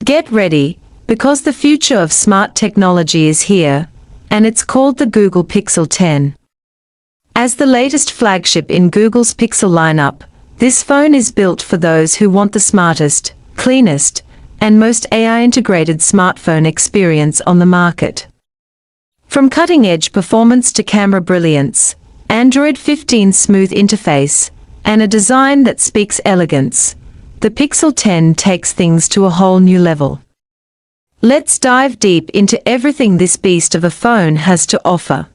Get ready, because the future of smart technology is here, and it's called the Google Pixel 10. As the latest flagship in Google's Pixel lineup, this phone is built for those who want the smartest, cleanest, and most AI-integrated smartphone experience on the market. From cutting-edge performance to camera brilliance, Android 15's smooth interface, and a design that speaks elegance, the Pixel 10 takes things to a whole new level. Let's dive deep into everything this beast of a phone has to offer.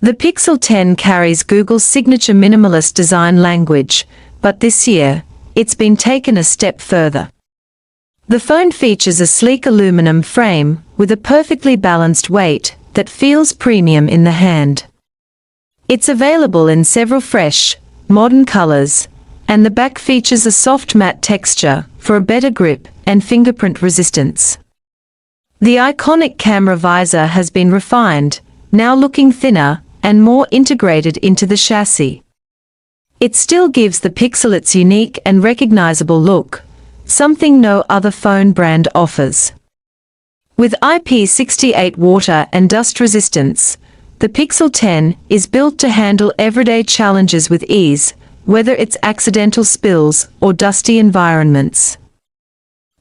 The Pixel 10 carries Google's signature minimalist design language, but this year, it's been taken a step further. The phone features a sleek aluminum frame with a perfectly balanced weight that feels premium in the hand. It's available in several fresh, modern colors, and the back features a soft matte texture for a better grip and fingerprint resistance. The iconic camera visor has been refined, now looking thinner and more integrated into the chassis. It still gives the Pixel its unique and recognizable look, something no other phone brand offers. With IP68 water and dust resistance, the Pixel 10 is built to handle everyday challenges with ease, whether it's accidental spills or dusty environments.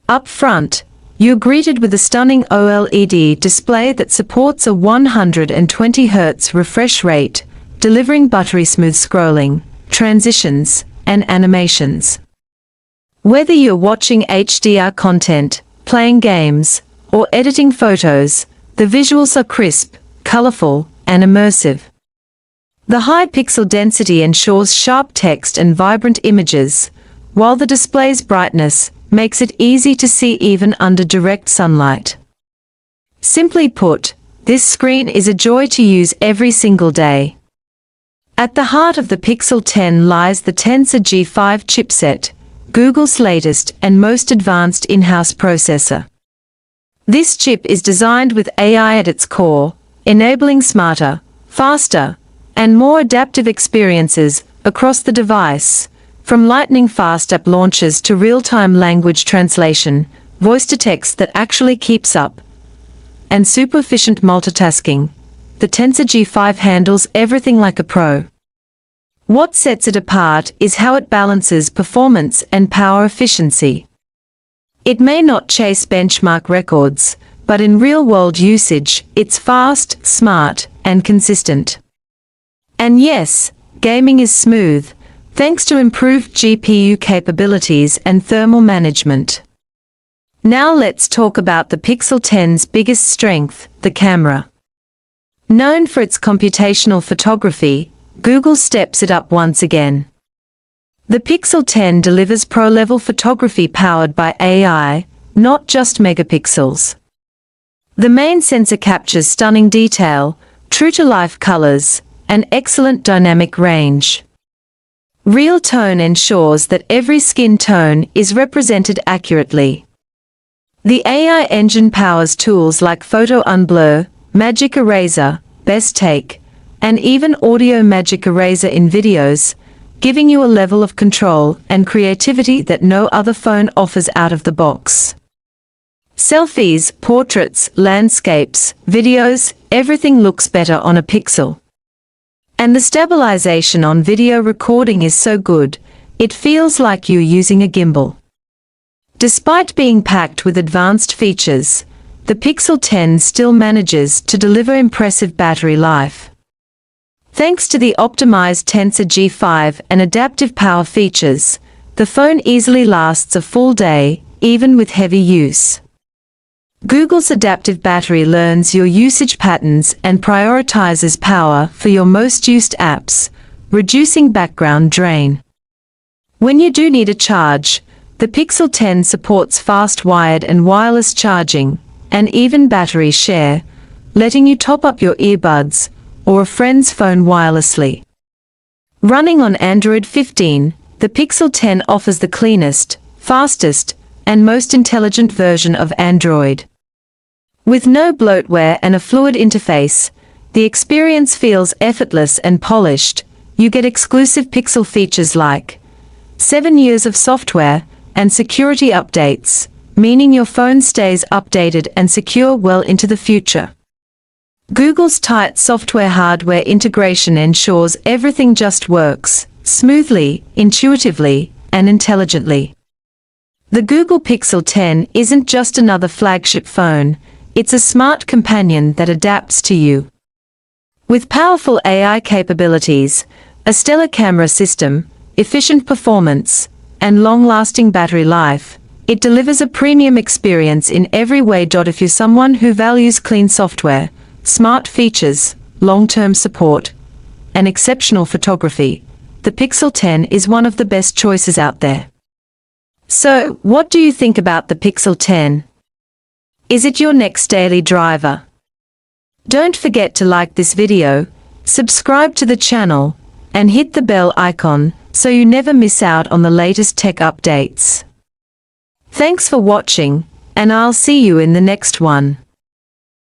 Up front, you're greeted with a stunning OLED display that supports a 120 Hz refresh rate, delivering buttery-smooth scrolling, transitions, and animations. Whether you're watching HDR content, playing games, or editing photos, the visuals are crisp, colorful, and immersive. The high pixel density ensures sharp text and vibrant images, while the display's brightness makes it easy to see even under direct sunlight. Simply put, this screen is a joy to use every single day. At the heart of the Pixel 10 lies the Tensor G5 chipset, Google's latest and most advanced in-house processor. This chip is designed with AI at its core, enabling smarter, faster, and more adaptive experiences across the device, from lightning-fast app launches to real-time language translation, voice-to-text that actually keeps up, and super-efficient multitasking. The Tensor G5 handles everything like a pro. What sets it apart is how it balances performance and power efficiency. It may not chase benchmark records, but in real-world usage, it's fast, smart, and consistent. And yes, gaming is smooth, thanks to improved GPU capabilities and thermal management. Now let's talk about the Pixel 10's biggest strength, the camera. Known for its computational photography, Google steps it up once again. The Pixel 10 delivers pro-level photography powered by AI, not just megapixels. The main sensor captures stunning detail, true-to-life colors, and excellent dynamic range. Real tone ensures that every skin tone is represented accurately. The AI engine powers tools like Photo Unblur, Magic Eraser, Best Take, and even Audio Magic Eraser in videos, giving you a level of control and creativity that no other phone offers out of the box. Selfies, portraits, landscapes, videos, everything looks better on a Pixel. And the stabilization on video recording is so good, it feels like you're using a gimbal. Despite being packed with advanced features, the Pixel 10 still manages to deliver impressive battery life. Thanks to the optimized Tensor G5 and adaptive power features, the phone easily lasts a full day, even with heavy use. Google's adaptive battery learns your usage patterns and prioritizes power for your most used apps, reducing background drain. When you do need a charge, the Pixel 10 supports fast wired and wireless charging, and even battery share, letting you top up your earbuds or a friend's phone wirelessly. Running on Android 15, the Pixel 10 offers the cleanest, fastest, and most intelligent version of Android. With no bloatware and a fluid interface, the experience feels effortless and polished. You get exclusive Pixel features like 7 years of software and security updates, meaning your phone stays updated and secure well into the future. Google's tight software-hardware integration ensures everything just works smoothly, intuitively, and intelligently. The Google Pixel 10 isn't just another flagship phone, it's a smart companion that adapts to you. With powerful AI capabilities, a stellar camera system, efficient performance, and long-lasting battery life, it delivers a premium experience in every way. If you're someone who values clean software, smart features, long-term support, and exceptional photography, the Pixel 10 is one of the best choices out there. So, what do you think about the Pixel 10? Is it your next daily driver? Don't forget to like this video, subscribe to the channel, and hit the bell icon so you never miss out on the latest tech updates. Thanks for watching, and I'll see you in the next one.